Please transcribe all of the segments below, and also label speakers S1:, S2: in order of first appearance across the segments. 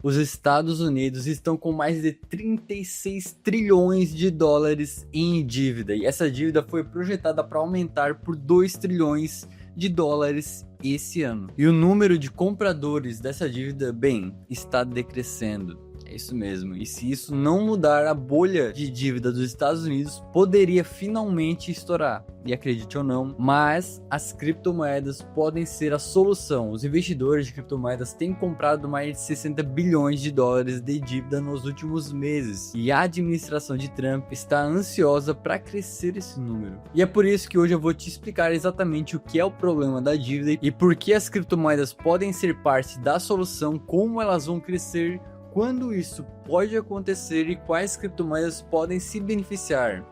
S1: Os Estados Unidos estão com mais de 36 trilhões de dólares em dívida, e essa dívida foi projetada para aumentar por 2 trilhões de dólares esse ano. E o número de compradores dessa dívida, bem, está decrescendo. É isso mesmo. E se isso não mudar, a bolha de dívida dos Estados Unidos poderia finalmente estourar. E acredite ou não, mas as criptomoedas podem ser a solução. Os investidores de criptomoedas têm comprado mais de 60 bilhões de dólares de dívida nos últimos meses. E a administração de Trump está ansiosa para crescer esse número. E é por isso que hoje eu vou te explicar exatamente o que é o problema da dívida e por que as criptomoedas podem ser parte da solução, como elas vão crescer, quando isso pode acontecer e quais criptomoedas podem se beneficiar.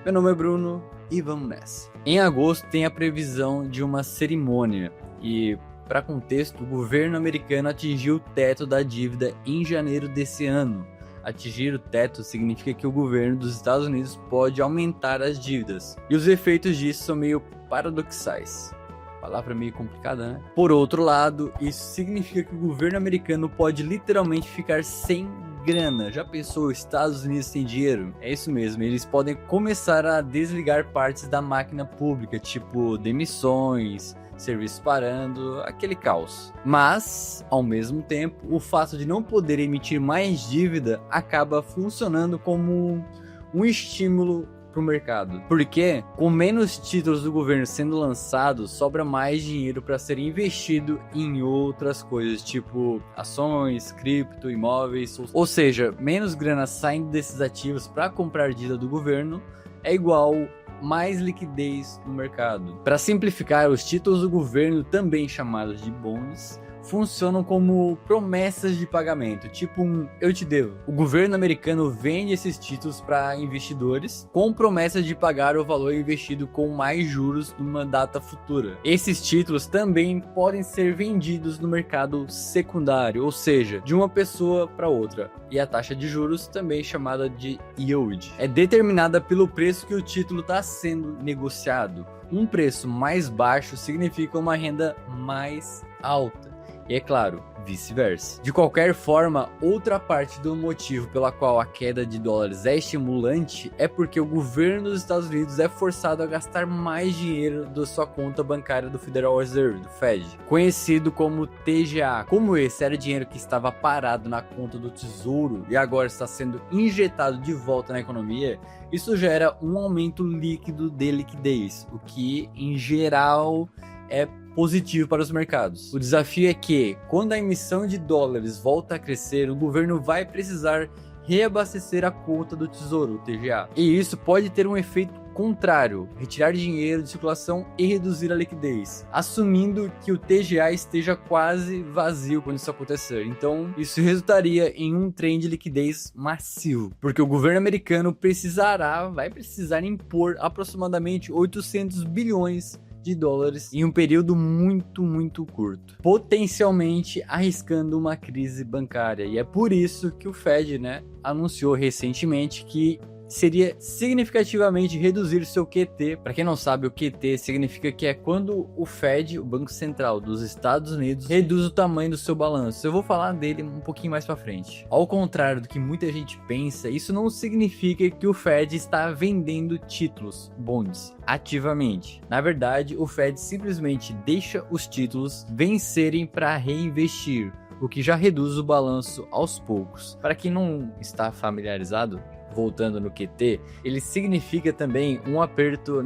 S1: Meu nome é Bruno e vamos nessa. Em agosto tem a previsão de uma cerimônia e, para contexto, o governo americano atingiu o teto da dívida em janeiro desse ano. Atingir o teto significa que o governo dos Estados Unidos pode aumentar as dívidas, e os efeitos disso são meio paradoxais. Palavra meio complicada, né? Por outro lado, isso significa que o governo americano pode literalmente ficar sem grana. Já pensou, os Estados Unidos sem dinheiro? É isso mesmo, eles podem começar a desligar partes da máquina pública, tipo demissões, serviços parando, aquele caos. Mas, ao mesmo tempo, o fato de não poder emitir mais dívida acaba funcionando como um estímulo para o mercado, porque com menos títulos do governo sendo lançados, sobra mais dinheiro para ser investido em outras coisas, tipo ações, cripto, imóveis, ou seja, menos grana saindo desses ativos para comprar dívida do governo é igual mais liquidez no mercado. Para simplificar, os títulos do governo, também chamados de bonds, funcionam como promessas de pagamento, tipo um eu te devo. O governo americano vende esses títulos para investidores com promessa de pagar o valor investido com mais juros numa data futura. Esses títulos também podem ser vendidos no mercado secundário, ou seja, de uma pessoa para outra. E a taxa de juros, também chamada de yield, é determinada pelo preço que o título está sendo negociado. Um preço mais baixo significa uma renda mais alta. E é claro, vice-versa. De qualquer forma, outra parte do motivo pela qual a queda de dólares é estimulante é porque o governo dos Estados Unidos é forçado a gastar mais dinheiro da sua conta bancária do Federal Reserve, do Fed, conhecido como TGA. Como esse era dinheiro que estava parado na conta do Tesouro e agora está sendo injetado de volta na economia, isso gera um aumento líquido de liquidez, o que, em geral, é positivo para os mercados. O desafio é que, quando a emissão de dólares volta a crescer, o governo vai precisar reabastecer a conta do Tesouro, o TGA. E isso pode ter um efeito contrário, retirar dinheiro de circulação e reduzir a liquidez, assumindo que o TGA esteja quase vazio quando isso acontecer. Então, isso resultaria em um trem de liquidez massivo, porque o governo americano vai precisar impor aproximadamente 800 bilhões de dólares em um período muito curto, potencialmente arriscando uma crise bancária. E é por isso que o Fed, anunciou recentemente que seria significativamente reduzir seu QT. Para quem não sabe, o QT significa que é quando o Fed, o Banco Central dos Estados Unidos, reduz o tamanho do seu balanço. Eu vou falar dele um pouquinho mais para frente. Ao contrário do que muita gente pensa, isso não significa que o Fed está vendendo títulos, bonds, ativamente. Na verdade, o Fed simplesmente deixa os títulos vencerem para reinvestir, o que já reduz o balanço aos poucos. Para quem não está familiarizado, voltando no QT, ele significa também um aperto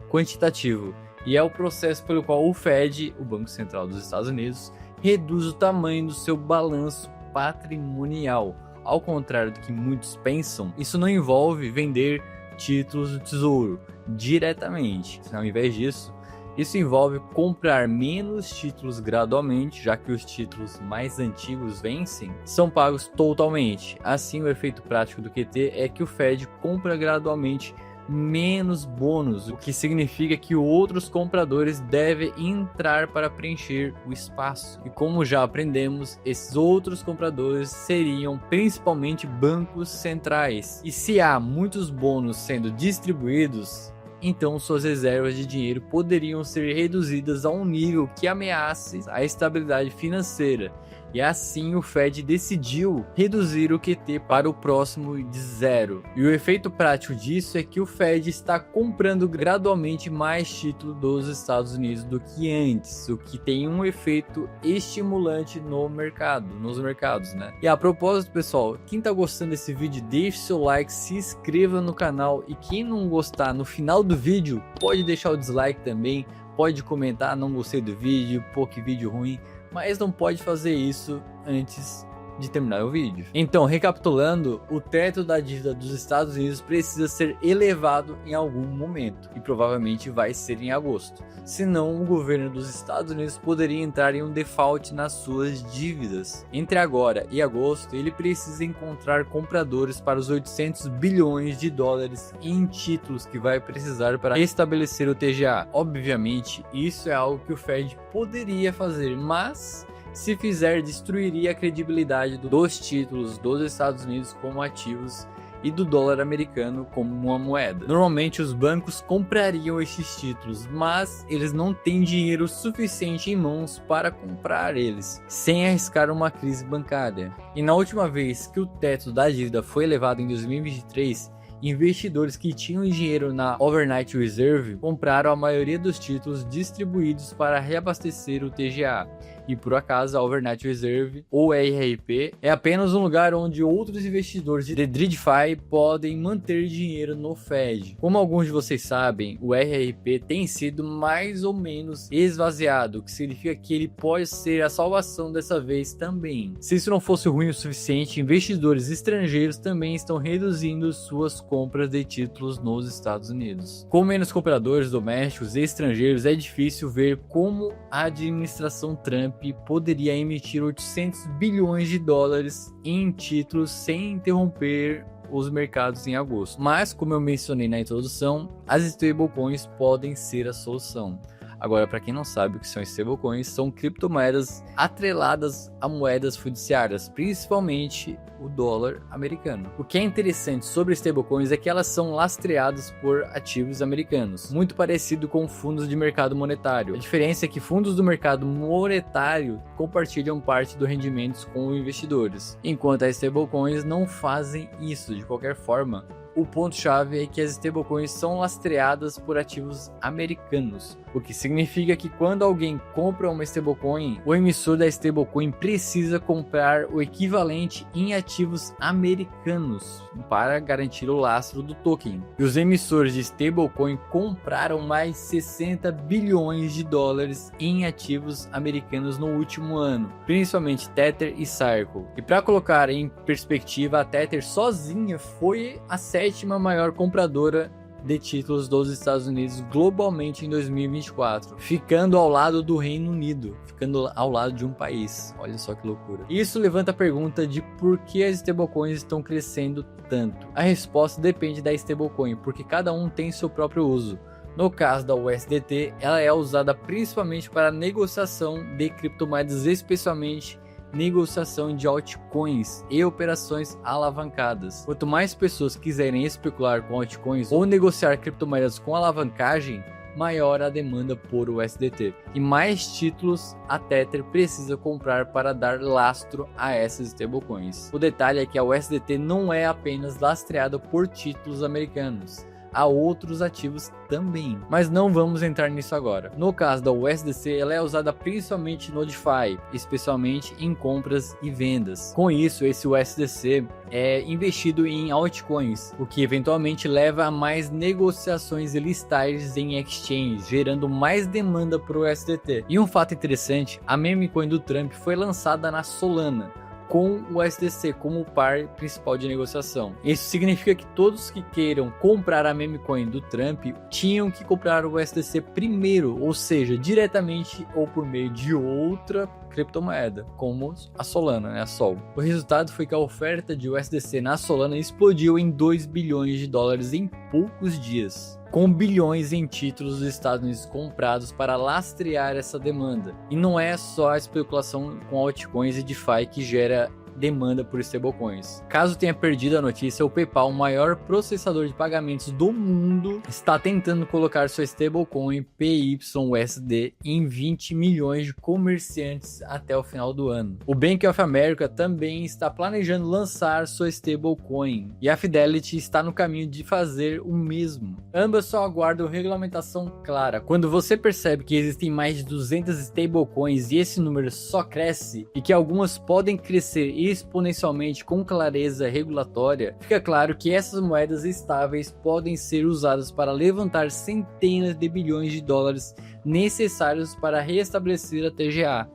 S1: quantitativo, e é o processo pelo qual o Fed, o Banco Central dos Estados Unidos, reduz o tamanho do seu balanço patrimonial. Ao contrário do que muitos pensam, isso não envolve vender títulos do Tesouro diretamente. Ao invés disso, isso envolve comprar menos títulos gradualmente, já que os títulos mais antigos vencem, são pagos totalmente. Assim, o efeito prático do QT é que o Fed compra gradualmente menos bônus, o que significa que outros compradores devem entrar para preencher o espaço. E como já aprendemos, esses outros compradores seriam principalmente bancos centrais. E se há muitos bônus sendo distribuídos, então suas reservas de dinheiro poderiam ser reduzidas a um nível que ameace a estabilidade financeira. E assim o Fed decidiu reduzir o QT para o próximo de 0. E o efeito prático disso é que o Fed está comprando gradualmente mais títulos dos Estados Unidos do que antes, o que tem um efeito estimulante no mercado, nos mercados, né? E a propósito, pessoal, quem tá gostando desse vídeo, deixe seu like, se inscreva no canal, e quem não gostar, no final do vídeo pode deixar o dislike também, pode comentar, não gostei do vídeo, pô, que vídeo ruim, mas não pode fazer isso antes de terminar o vídeo. Então, recapitulando, o teto da dívida dos Estados Unidos precisa ser elevado em algum momento, e provavelmente vai ser em agosto. Senão, o governo dos Estados Unidos poderia entrar em um default nas suas dívidas. Entre agora e agosto, ele precisa encontrar compradores para os 800 bilhões de dólares em títulos que vai precisar para estabelecer o TGA. Obviamente, isso é algo que o Fed poderia fazer, mas se fizer, destruiria a credibilidade dos títulos dos Estados Unidos como ativos e do dólar americano como uma moeda. Normalmente os bancos comprariam esses títulos, mas eles não têm dinheiro suficiente em mãos para comprar eles, sem arriscar uma crise bancária. E na última vez que o teto da dívida foi elevado em 2023, investidores que tinham dinheiro na Overnight Reserve compraram a maioria dos títulos distribuídos para reabastecer o TGA. E por acaso a Overnight Reserve, ou RRP, é apenas um lugar onde outros investidores de DeFi podem manter dinheiro no Fed. Como alguns de vocês sabem, o RRP tem sido mais ou menos esvaziado, o que significa que ele pode ser a salvação dessa vez também. Se isso não fosse ruim o suficiente, investidores estrangeiros também estão reduzindo suas compras de títulos nos Estados Unidos. Com menos compradores domésticos e estrangeiros, é difícil ver como a administração Trump poderia emitir 800 bilhões de dólares em títulos sem interromper os mercados em agosto. Mas, como eu mencionei na introdução, as stablecoins podem ser a solução. Agora, para quem não sabe o que são stablecoins, são criptomoedas atreladas a moedas fiduciárias, principalmente o dólar americano. O que é interessante sobre stablecoins é que elas são lastreadas por ativos americanos, muito parecido com fundos de mercado monetário. A diferença é que fundos do mercado monetário compartilham parte dos rendimentos com investidores, enquanto as stablecoins não fazem isso de qualquer forma. O ponto-chave é que as stablecoins são lastreadas por ativos americanos, o que significa que quando alguém compra uma stablecoin, o emissor da stablecoin precisa comprar o equivalente em ativos americanos para garantir o lastro do token. E os emissores de stablecoin compraram mais 60 bilhões de dólares em ativos americanos no último ano, principalmente Tether e Circle. E para colocar em perspectiva, a Tether sozinha foi a sétima maior compradora de títulos dos Estados Unidos globalmente em 2024, ficando ao lado do Reino Unido, ficando ao lado de um país. Olha só que loucura. Isso levanta a pergunta de por que as stablecoins estão crescendo tanto. A resposta depende da stablecoin, porque cada um tem seu próprio uso. No caso da USDT, ela é usada principalmente para negociação de criptomoedas, especialmente negociação de altcoins e operações alavancadas. Quanto mais pessoas quiserem especular com altcoins ou negociar criptomoedas com alavancagem, maior a demanda por USDT. E mais títulos a Tether precisa comprar para dar lastro a essas stablecoins. O detalhe é que a USDT não é apenas lastreada por títulos americanos. Há outros ativos também, mas não vamos entrar nisso agora. No caso da USDC, ela é usada principalmente no DeFi, especialmente em compras e vendas. Com isso, esse USDC é investido em altcoins, o que eventualmente leva a mais negociações e listagens em exchange, gerando mais demanda para o USDT. E um fato interessante, a meme coin do Trump foi lançada na Solana, com o USDC como par principal de negociação. Isso significa que todos que queiram comprar a meme coin do Trump tinham que comprar o USDC primeiro, ou seja, diretamente ou por meio de outra criptomoeda, como a Solana, né, a Sol. O resultado foi que a oferta de USDC na Solana explodiu em 2 bilhões de dólares em poucos dias, com bilhões em títulos dos Estados Unidos comprados para lastrear essa demanda. E não é só a especulação com altcoins e DeFi que gera demanda por stablecoins. Caso tenha perdido a notícia, o PayPal, o maior processador de pagamentos do mundo, está tentando colocar sua stablecoin PYUSD em 20 milhões de comerciantes até o final do ano. O Bank of America também está planejando lançar sua stablecoin e a Fidelity está no caminho de fazer o mesmo. Ambas só aguardam regulamentação clara. Quando você percebe que existem mais de 200 stablecoins e esse número só cresce e que algumas podem crescer exponencialmente com clareza regulatória, fica claro que essas moedas estáveis podem ser usadas para levantar centenas de bilhões de dólares necessários para restabelecer a TGA,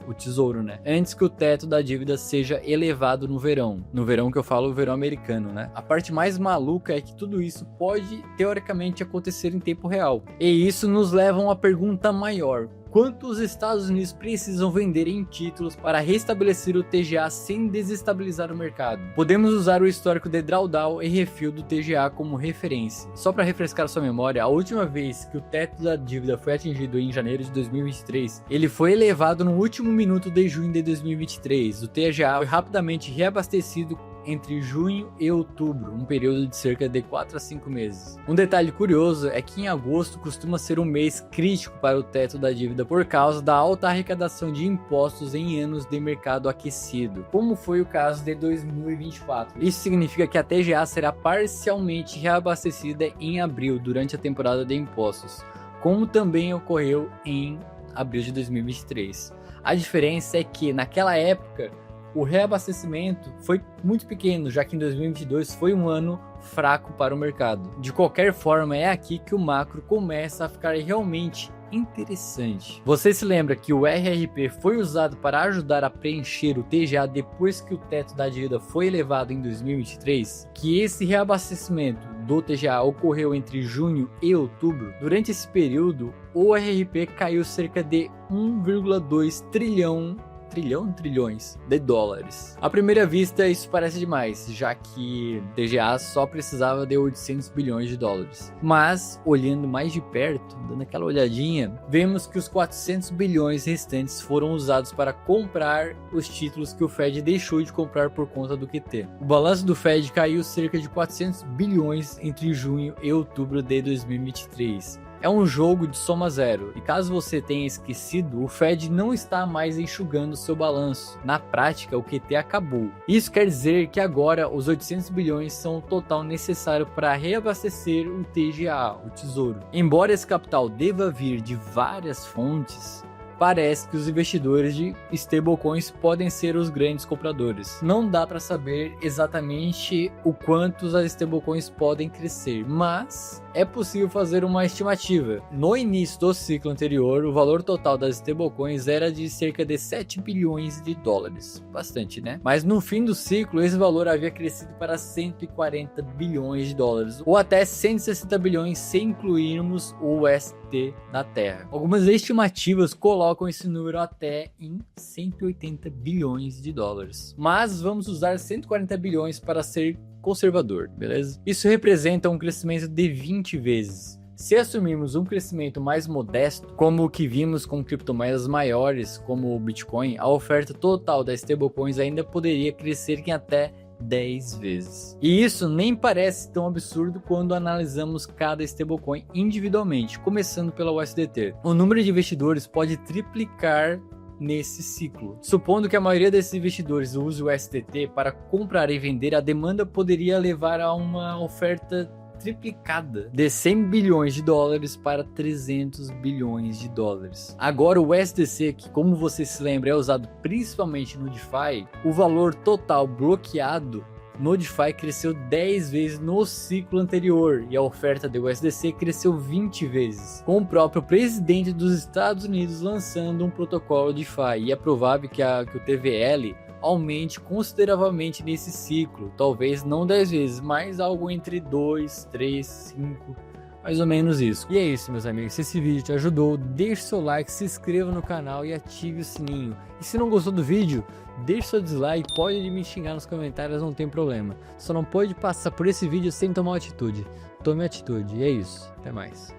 S1: o tesouro, né? Antes que o teto da dívida seja elevado no verão. No verão que eu falo, o verão americano, né? A parte mais maluca é que tudo isso pode, teoricamente, acontecer em tempo real. E isso nos leva a uma pergunta maior. Quanto os Estados Unidos precisam vender em títulos para restabelecer o TGA sem desestabilizar o mercado? Podemos usar o histórico de drawdown e refill do TGA como referência. Só para refrescar sua memória, a última vez que o teto da dívida foi atingido em janeiro de 2023, ele foi elevado no último minuto de junho de 2023. O TGA foi rapidamente reabastecido entre junho e outubro, um período de cerca de 4 a 5 meses. Um detalhe curioso é que em agosto costuma ser um mês crítico para o teto da dívida por causa da alta arrecadação de impostos em anos de mercado aquecido, como foi o caso de 2024. Isso significa que a TGA será parcialmente reabastecida em abril durante a temporada de impostos, como também ocorreu em abril de 2023. A diferença é que naquela época o reabastecimento foi muito pequeno, já que em 2022 foi um ano fraco para o mercado. De qualquer forma, é aqui que o macro começa a ficar realmente interessante. Você se lembra que o RRP foi usado para ajudar a preencher o TGA depois que o teto da dívida foi elevado em 2023? Que esse reabastecimento do TGA ocorreu entre junho e outubro? Durante esse período, o RRP caiu cerca de 1,2 trilhões de dólares. À primeira vista, isso parece demais, já que TGA só precisava de 800 bilhões de dólares. Mas, olhando mais de perto, dando aquela olhadinha, vemos que os 400 bilhões restantes foram usados para comprar os títulos que o Fed deixou de comprar por conta do QT. O balanço do Fed caiu cerca de 400 bilhões entre junho e outubro de 2023. É um jogo de soma zero, e caso você tenha esquecido, o Fed não está mais enxugando seu balanço. Na prática, o QT acabou. Isso quer dizer que agora os 800 bilhões são o total necessário para reabastecer o TGA, o tesouro. Embora esse capital deva vir de várias fontes, parece que os investidores de stablecoins podem ser os grandes compradores. Não dá para saber exatamente o quanto as stablecoins podem crescer, mas é possível fazer uma estimativa. No início do ciclo anterior, o valor total das stablecoins era de cerca de 7 bilhões de dólares. Bastante, né? Mas no fim do ciclo, esse valor havia crescido para 140 bilhões de dólares, ou até 160 bilhões se incluirmos o UST da Terra. Algumas estimativas colocam esse número até em 180 bilhões de dólares. Mas vamos usar 140 bilhões para ser conservador, beleza? Isso representa um crescimento de 20 vezes. Se assumirmos um crescimento mais modesto, como o que vimos com criptomoedas maiores, como o Bitcoin, a oferta total das stablecoins ainda poderia crescer em até 10 vezes. E isso nem parece tão absurdo quando analisamos cada stablecoin individualmente, começando pela USDT. O número de investidores pode triplicar nesse ciclo. Supondo que a maioria desses investidores use o USDT para comprar e vender, a demanda poderia levar a uma oferta triplicada de 100 bilhões de dólares para 300 bilhões de dólares. Agora o USDC, que como você se lembra é usado principalmente no DeFi, o valor total bloqueado no DeFi cresceu 10 vezes no ciclo anterior e a oferta do USDC cresceu 20 vezes, com o próprio presidente dos Estados Unidos lançando um protocolo DeFi, e é provável que o TVL aumente consideravelmente nesse ciclo, talvez não 10 vezes, mas algo entre 2, 3, 5, mais ou menos isso. E é isso, meus amigos, se esse vídeo te ajudou, deixe seu like, se inscreva no canal e ative o sininho. E se não gostou do vídeo, deixe seu dislike, pode me xingar nos comentários, não tem problema. Só não pode passar por esse vídeo sem tomar atitude. Tome atitude, e é isso, até mais.